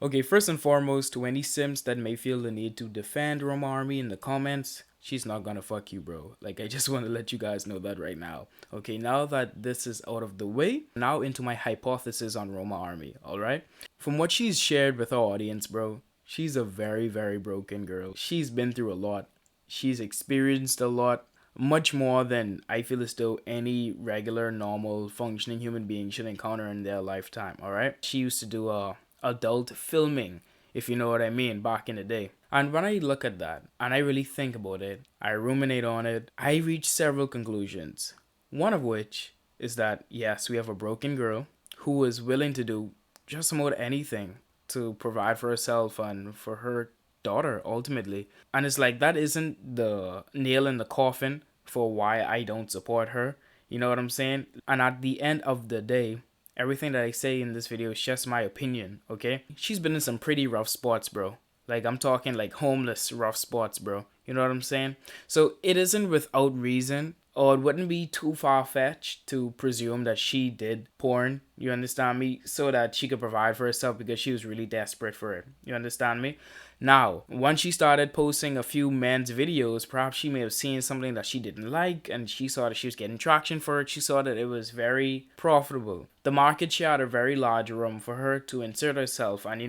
Okay, first and foremost, to any Sims that may feel the need to defend Roma Army in the comments, she's not gonna fuck you, bro. Like, I just want to let you guys know that right now. Okay, now that this is out of the way, now into my hypothesis on Roma Army, alright? From what she's shared with our audience, bro, she's a very, very broken girl. She's been through a lot, she's experienced a lot, much more than I feel as though any regular, normal, functioning human being should encounter in their lifetime, alright? She used to do adult filming, if you know what I mean, back in the day. And when I look at that and I really think about it, I ruminate on it, I reach several conclusions. One of which is that, yes, we have a broken girl who is willing to do just about anything to provide for herself and for her daughter ultimately. And it's like that isn't the nail in the coffin for why I don't support her. You know what I'm saying? And at the end of the day, everything that I say in this video is just my opinion, okay? She's been in some pretty rough spots, bro. Like, I'm talking like homeless rough spots, bro. You know what I'm saying? So it isn't without reason, or it wouldn't be too far fetched to presume that she did porn, you understand me, so that she could provide for herself because she was really desperate for it. You understand me? Now, once she started posting a few men's videos, perhaps she may have seen something that she didn't like and she saw that she was getting traction for it. She saw that it was very profitable. The market share had a very large room for her to insert herself and,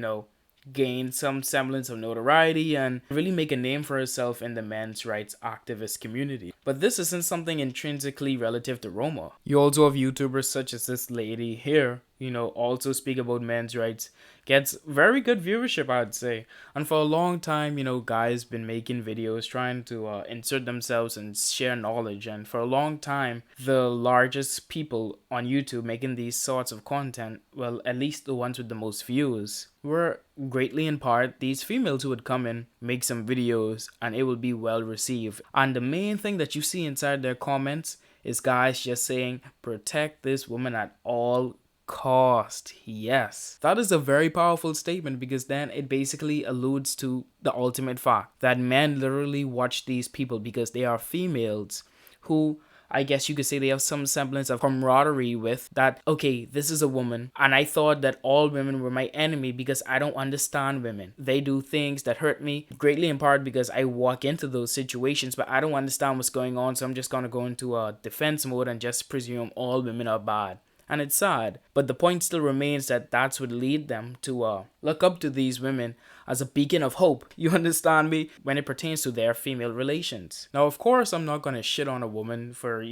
gain some semblance of notoriety and really make a name for herself in the men's rights activist community. But this isn't something intrinsically relative to Roma. You also have YouTubers such as this lady here, also speak about men's rights. Gets very good viewership, I'd say. And for a long time, guys been making videos trying to insert themselves and share knowledge. And for a long time, the largest people on YouTube making these sorts of content, well, at least the ones with the most views, were greatly in part these females who would come in, make some videos, and it would be well received. And the main thing that you see inside their comments is guys just saying, protect this woman at all cost. Yes, that is a very powerful statement because then it basically alludes to the ultimate fact that men literally watch these people because they are females who, I guess you could say, they have some semblance of camaraderie with that. Okay, this is a woman, and I thought that all women were my enemy because I don't understand women. They do things that hurt me greatly, in part because I walk into those situations, but I don't understand what's going on, so I'm just gonna go into a defense mode and just presume all women are bad. And it's sad, but the point still remains that that's what lead them to look up to these women as a beacon of hope. You understand me? When it pertains to their female relations. Now, of course, I'm not gonna shit on a woman for,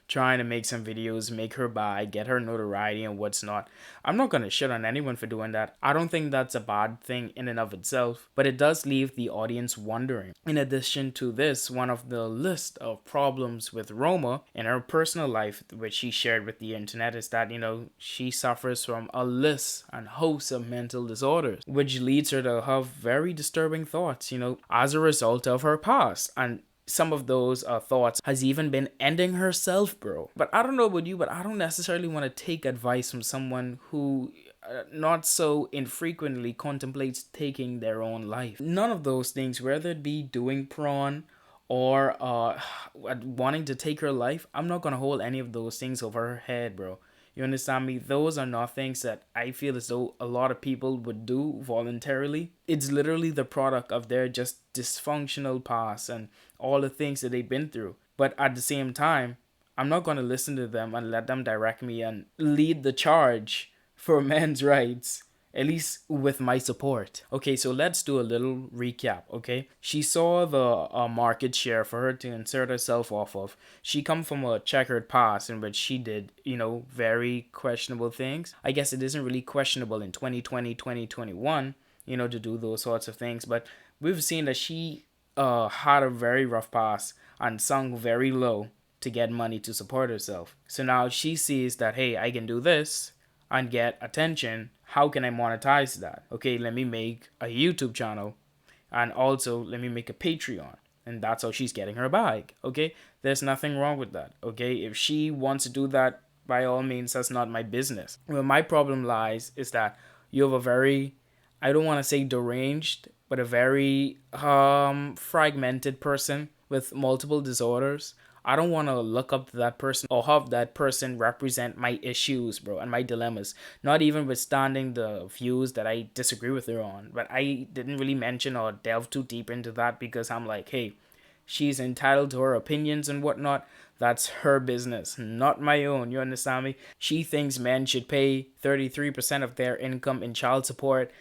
trying to make some videos, make her buy, get her notoriety and what's not. I'm not gonna shit on anyone for doing that. I don't think that's a bad thing in and of itself, but it does leave the audience wondering. In addition to this, one of the list of problems with Roma in her personal life, which she shared with the internet, is that, she suffers from a list and host of mental disorders, which leads her to have very disturbing thoughts, as a result of her past. And some of those thoughts has even been ending herself, bro. But I don't know about you, but I don't necessarily want to take advice from someone who not so infrequently contemplates taking their own life. None of those things, whether it be doing prawn or wanting to take her life, I'm not gonna hold any of those things over her head, bro. You understand me? Those are not things that I feel as though a lot of people would do voluntarily. It's literally the product of their just dysfunctional past and all the things that they've been through. But at the same time, I'm not going to listen to them and let them direct me and lead the charge for men's rights, at least with my support. Okay, so let's do a little recap, okay? She saw the market share for her to insert herself off of. She come from a checkered past in which she did, very questionable things. I guess it isn't really questionable in 2020, 2021, to do those sorts of things, but we've seen that she had a very rough past and sunk very low to get money to support herself. So now she sees that, hey, I can do this and get attention. How can I monetize that? Okay, let me make a YouTube channel and also let me make a Patreon. And that's how she's getting her bag. Okay, there's nothing wrong with that. Okay, if she wants to do that, by all means, that's not my business. Where my problem lies is that you have a very, I don't want to say deranged, but a very fragmented person with multiple disorders I don't want to look up to that person or have that person represent my issues, bro, and my dilemmas. Not even withstanding the views that I disagree with her on. But I didn't really mention or delve too deep into that because I'm like, hey, she's entitled to her opinions and whatnot. That's her business, not my own. You understand me? She thinks men should pay 33% of their income in child support.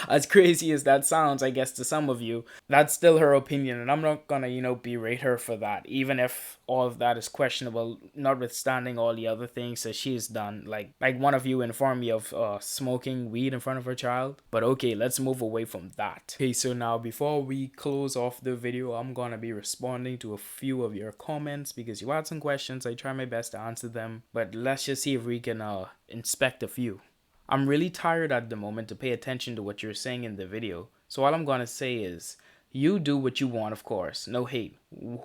As crazy as that sounds, I guess, to some of you, that's still her opinion, and I'm not gonna, berate her for that, even if all of that is questionable, notwithstanding all the other things that she's done. Like one of you informed me of smoking weed in front of her child. But okay, let's move away from that. Okay, so now before we close off the video, I'm gonna be responding to a few of your comments because you had some questions. I try my best to answer them, but let's just see if we can inspect a few. I'm really tired at the moment to pay attention to what you're saying in the video. So all I'm gonna say is, you do what you want, of course. No hate.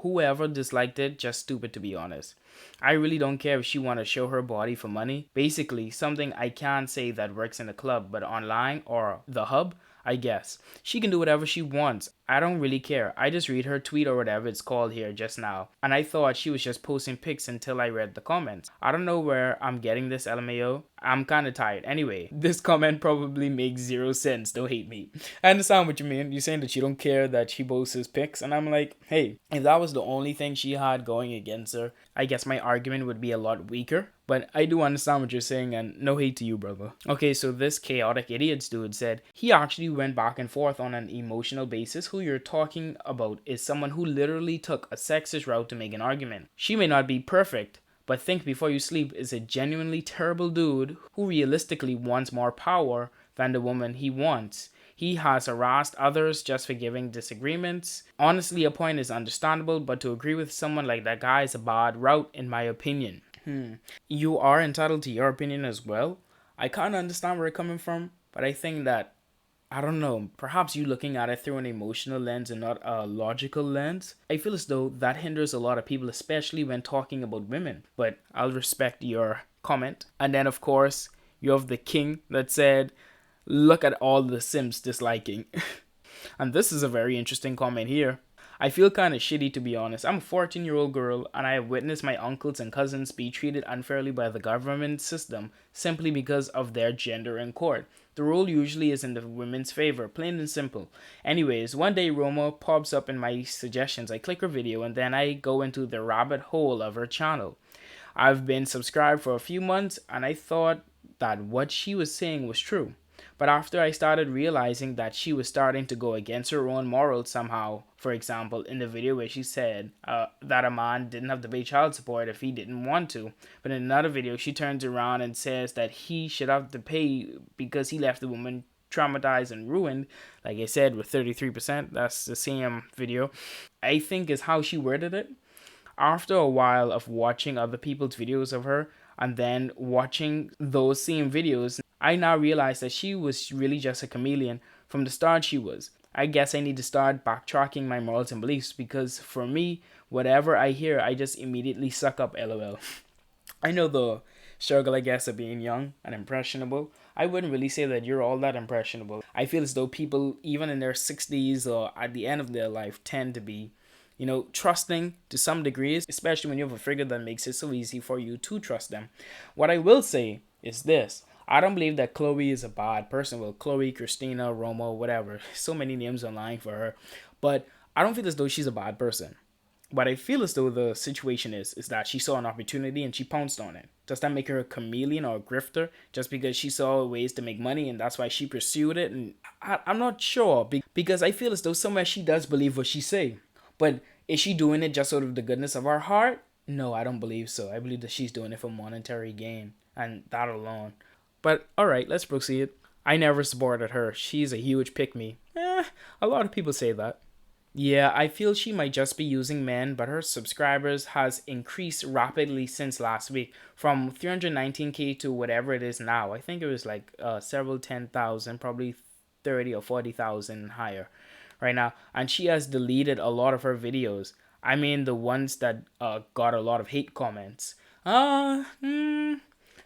Whoever disliked it, just stupid, to be honest. I really don't care if she want to show her body for money. Basically, something I can't say that works in a club, but online or the hub, I guess. She can do whatever she wants. I don't really care. I just read her tweet or whatever it's called here just now. And I thought she was just posting pics until I read the comments. I don't know where I'm getting this, LMAO. I'm kinda tired. Anyway, this comment probably makes zero sense. Don't hate me. I understand what you mean. You're saying that you don't care that she posts his pics. And I'm like, hey, if that was the only thing she had going against her, I guess my argument would be a lot weaker. But I do understand what you're saying, and no hate to you, brother. Okay, so this chaotic idiots dude said he actually went back and forth on an emotional basis. Who you're talking about is someone who literally took a sexist route to make an argument. She may not be perfect, but Think Before You Sleep is a genuinely terrible dude who realistically wants more power than the woman he wants. He has harassed others just for giving disagreements. Honestly, a point is understandable, but to agree with someone like that guy is a bad route, in my opinion. You are entitled to your opinion as well. I kind of understand where you're coming from, but I think that, I don't know, perhaps you looking at it through an emotional lens and not a logical lens. I feel as though that hinders a lot of people, especially when talking about women. But I'll respect your comment. And then, of course, you have the king that said, look at all the Sims disliking. And this is a very interesting comment here. I feel kind of shitty, to be honest. I'm a 14-year-old girl and I have witnessed my uncles and cousins be treated unfairly by the government system simply because of their gender in court. The rule usually is in the women's favor, plain and simple. Anyways, one day Roma pops up in my suggestions. I click her video and then I go into the rabbit hole of her channel. I've been subscribed for a few months and I thought that what she was saying was true. But after I started realizing that she was starting to go against her own morals somehow, for example, in the video where she said that a man didn't have to pay child support if he didn't want to, but in another video she turns around and says that he should have to pay because he left the woman traumatized and ruined, like I said, with 33%, that's the same video, I think is how she worded it. After a while of watching other people's videos of her, and then watching those same videos, I now realize that she was really just a chameleon. From the start she was. I guess I need to start backtracking my morals and beliefs because for me, whatever I hear, I just immediately suck up, lol. I know the struggle, I guess, of being young and impressionable. I wouldn't really say that you're all that impressionable. I feel as though people, even in their 60s or at the end of their life, tend to be trusting to some degrees, especially when you have a figure that makes it so easy for you to trust them. What I will say is this. I don't believe that Chloe is a bad person. Well, Chloe, Christina, Roma, whatever. So many names online for her. But I don't feel as though she's a bad person. What I feel as though the situation is that she saw an opportunity and she pounced on it. Does that make her a chameleon or a grifter just because she saw ways to make money and that's why she pursued it? And I'm not sure because I feel as though somewhere she does believe what she say. But is she doing it just out of the goodness of her heart? No, I don't believe so. I believe that she's doing it for monetary gain and that alone. But alright, let's proceed. I never supported her. She's a huge pick-me. A lot of people say that. Yeah, I feel she might just be using men, but her subscribers has increased rapidly since last week from 319k to whatever it is now. I think it was like several 10,000, probably 30 or 40,000 higher right now. And she has deleted a lot of her videos. I mean the ones that got a lot of hate comments.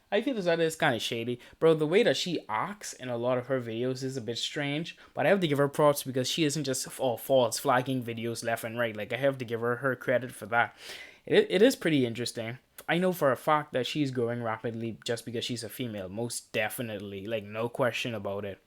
I I feel as that is kind of shady, bro. The way that she acts in a lot of her videos is a bit strange, but I have to give her props because she isn't just all false flagging videos left and right. Like I have to give her credit for that. It is pretty interesting. I know for a fact that she's growing rapidly just because she's a female, most definitely, like no question about it.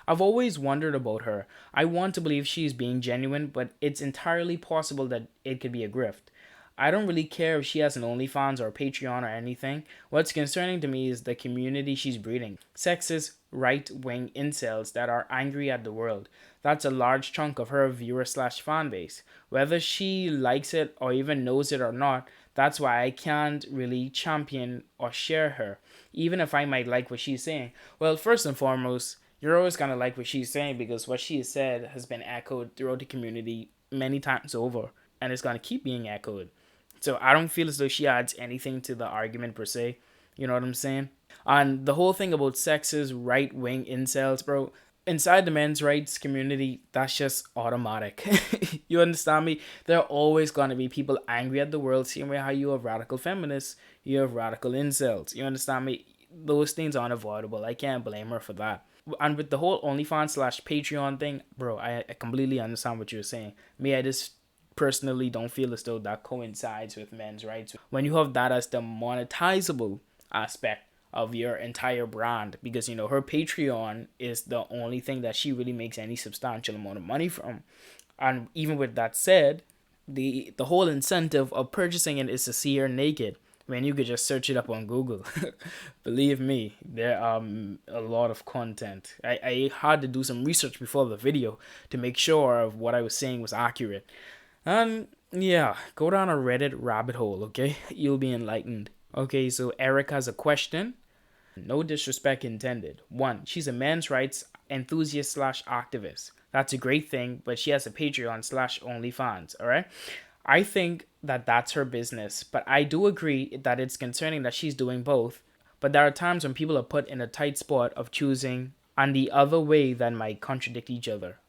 I've always wondered about her. I want to believe she's being genuine, but it's entirely possible that it could be a grift. I don't really care if she has an OnlyFans or a Patreon or anything. What's concerning to me is the community she's breeding. Sexist, right wing incels that are angry at the world. That's a large chunk of her viewer slash fan base. Whether she likes it or even knows it or not, that's why I can't really champion or share her, even if I might like what she's saying. Well, first and foremost, you're always gonna like what she's saying because what she has said has been echoed throughout the community many times over, and it's gonna keep being echoed. So I don't feel as though she adds anything to the argument per se. You know what I'm saying? And the whole thing about sexist right wing incels, bro. Inside the men's rights community, that's just automatic. You understand me? There are always gonna be people angry at the world, same way how you have radical feminists, you have radical incels. You understand me? Those things are unavoidable. I can't blame her for that. And with the whole OnlyFans slash Patreon thing, bro, I completely understand what you're saying. Me, I just personally don't feel as though that coincides with men's rights when you have that as the monetizable aspect of your entire brand, because you know her Patreon is the only thing that she really makes any substantial amount of money from. And even with that said, the whole incentive of purchasing it is to see her naked when you could just search it up on Google. Believe me, there are a lot of content. I had to do some research before the video to make sure of what I was saying was accurate. And yeah, go down a Reddit rabbit hole, okay? You'll be enlightened. Okay, so Eric has a question. No disrespect intended. One, she's a men's rights enthusiast slash activist. That's a great thing, but she has a Patreon slash OnlyFans, alright? I think that that's her business, but I do agree that it's concerning that she's doing both. But there are times when people are put in a tight spot of choosing and the other way that might contradict each other.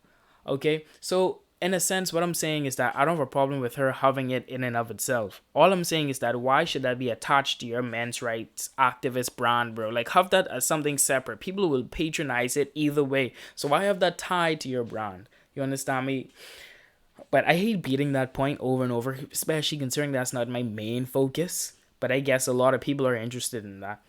Okay, so in a sense, what I'm saying is that I don't have a problem with her having it in and of itself. All I'm saying is that why should that be attached to your men's rights activist brand, bro? Like, have that as something separate. People will patronize it either way. So why have that tied to your brand? You understand me? But I hate beating that point over and over, especially considering that's not my main focus. But I guess a lot of people are interested in that.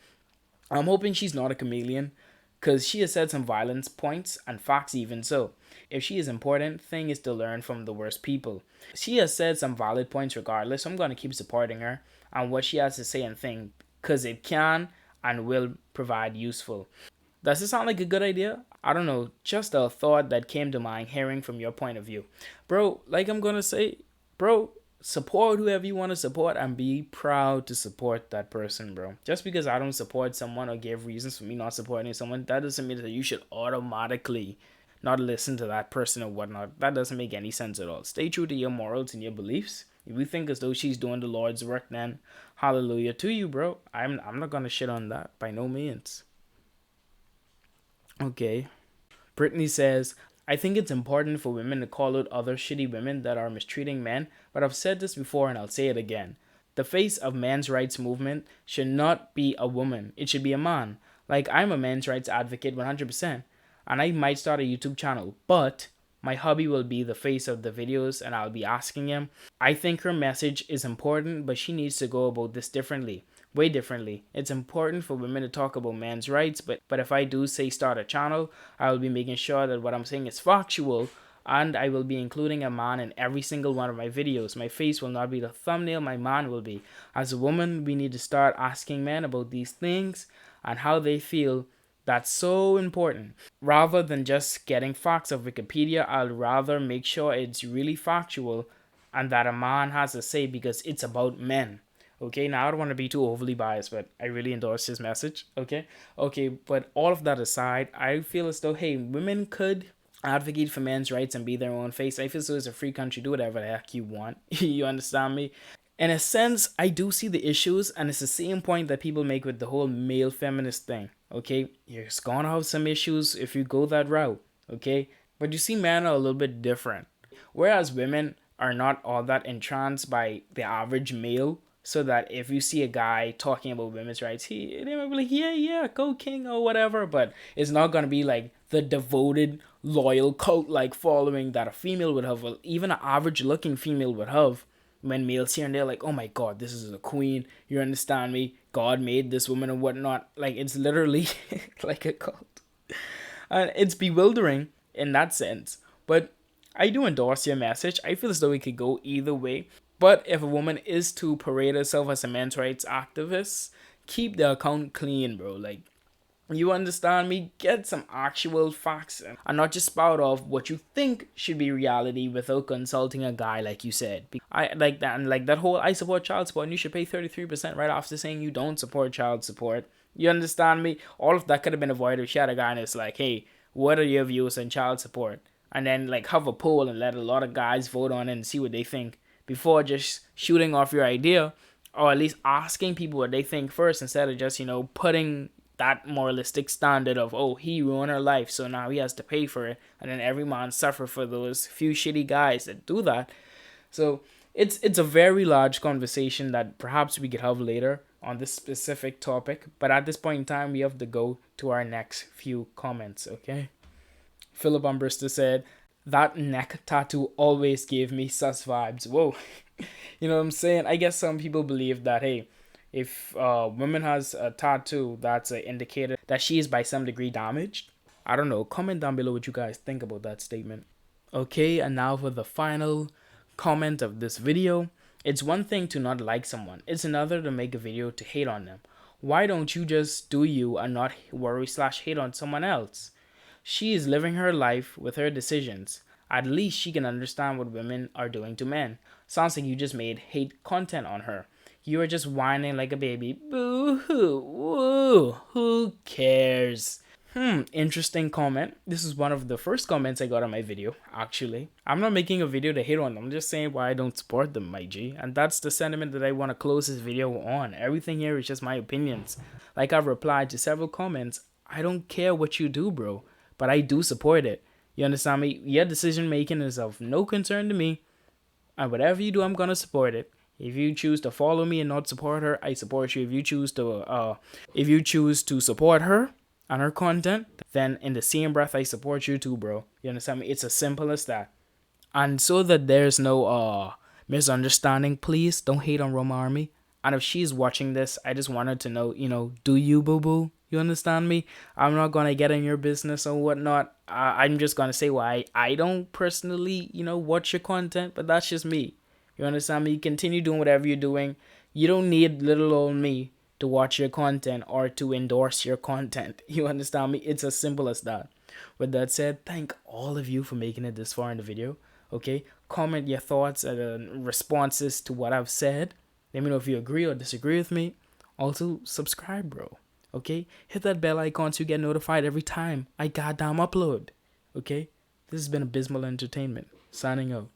I'm hoping she's not a chameleon, because she has said some violence points and facts even so. If she is important, thing is to learn from the worst people. She has said some valid points regardless, so I'm going to keep supporting her and what she has to say and think, because it can and will provide useful. Does this sound like a good idea? I don't know, just a thought that came to mind hearing from your point of view. Bro, like I'm going to say, bro, support whoever you want to support and be proud to support that person, bro. Just because I don't support someone or give reasons for me not supporting someone, that doesn't mean that you should automatically not listen to that person or whatnot. That doesn't make any sense at all. Stay true to your morals and your beliefs. If you think as though she's doing the Lord's work, then hallelujah to you, bro. I'm not gonna shit on that by no means. Okay. Brittany says, I think it's important for women to call out other shitty women that are mistreating men, but I've said this before and I'll say it again. The face of men's rights movement should not be a woman. It should be a man. Like, I'm a men's rights advocate 100%, and I might start a YouTube channel, but my hubby will be the face of the videos and I'll be asking him. I think her message is important, but she needs to go about this differently. Way differently. It's important for women to talk about men's rights, but if I do say start a channel, I will be making sure that what I'm saying is factual, and I will be including a man in every single one of my videos. My face will not be the thumbnail, my man will be. As a woman, we need to start asking men about these things and how they feel. That's so important. Rather than just getting facts of Wikipedia, I'll rather make sure it's really factual and that a man has a say because it's about men. Okay, now I don't want to be too overly biased, but I really endorse his message. Okay, but all of that aside, I feel as though, hey, women could advocate for men's rights and be their own face. I feel so it's a free country, do whatever the heck you want. You understand me? In a sense, I do see the issues, and it's the same point that people make with the whole male feminist thing. Okay, you're gonna have some issues if you go that route. Okay, but you see, men are a little bit different. Whereas women are not all that entranced by the average male, so that if you see a guy talking about women's rights, they might be like, yeah, yeah, go king or whatever, but it's not gonna be like the devoted, loyal cult like following that a female would have, or even an average looking female would have. When males here and they're like, oh my god, this is a queen. You understand me? God made this woman and whatnot. Like it's literally like a cult, and it's bewildering in that sense. But I do endorse your message. I feel as though it could go either way. But if a woman is to parade herself as a men's rights activist, keep the account clean, bro. Like, you understand me? Get some actual facts and not just spout off what you think should be reality without consulting a guy like you said. I like that, and like that whole I support child support and you should pay 33% right after saying you don't support child support. You understand me? All of that could have been avoided if she had a guy and it's like, hey, what are your views on child support? And then like have a poll and let a lot of guys vote on it and see what they think before just shooting off your idea, or at least asking people what they think first instead of just, putting that moralistic standard of, oh, he ruined her life, so now he has to pay for it, and then every man suffer for those few shitty guys that do that. So it's a very large conversation that perhaps we could have later on this specific topic, but at this point in time we have to go to our next few comments. Okay, Philip Umbrister said, that neck tattoo always gave me sus vibes. Whoa. You know what I'm saying? I guess some people believe that, hey, if a woman has a tattoo, that's an indicator that she is by some degree damaged. I don't know. Comment down below what you guys think about that statement. Okay, and now for the final comment of this video. It's one thing to not like someone. It's another to make a video to hate on them. Why don't you just do you and not worry/hate on someone else? She is living her life with her decisions. At least she can understand what women are doing to men. Sounds like you just made hate content on her. You are just whining like a baby. Boo hoo. Woo. Who cares? Interesting comment. This is one of the first comments I got on my video, actually. I'm not making a video to hate on them. I'm just saying why I don't support them, my G. And that's the sentiment that I want to close this video on. Everything here is just my opinions. Like I've replied to several comments. I don't care what you do, bro, but I do support it. You understand me? Your decision making is of no concern to me. And whatever you do, I'm gonna support it. If you choose to follow me and not support her, I support you. If you choose to support her and her content, then in the same breath, I support you too, bro. You understand me? It's as simple as that. And so that there's no misunderstanding, please don't hate on Roma Army. And if she's watching this, I just wanted to know, do you, boo-boo? You understand me? I'm not going to get in your business or whatnot. I'm just going to say why I don't personally, watch your content, but that's just me. You understand me? Continue doing whatever you're doing. You don't need little old me to watch your content or to endorse your content. You understand me? It's as simple as that. With that said, thank all of you for making it this far in the video. Okay? Comment your thoughts and responses to what I've said. Let me know if you agree or disagree with me. Also, subscribe, bro. Okay? Hit that bell icon so you get notified every time I goddamn upload. Okay? This has been Abizmal Entertainment. Signing out.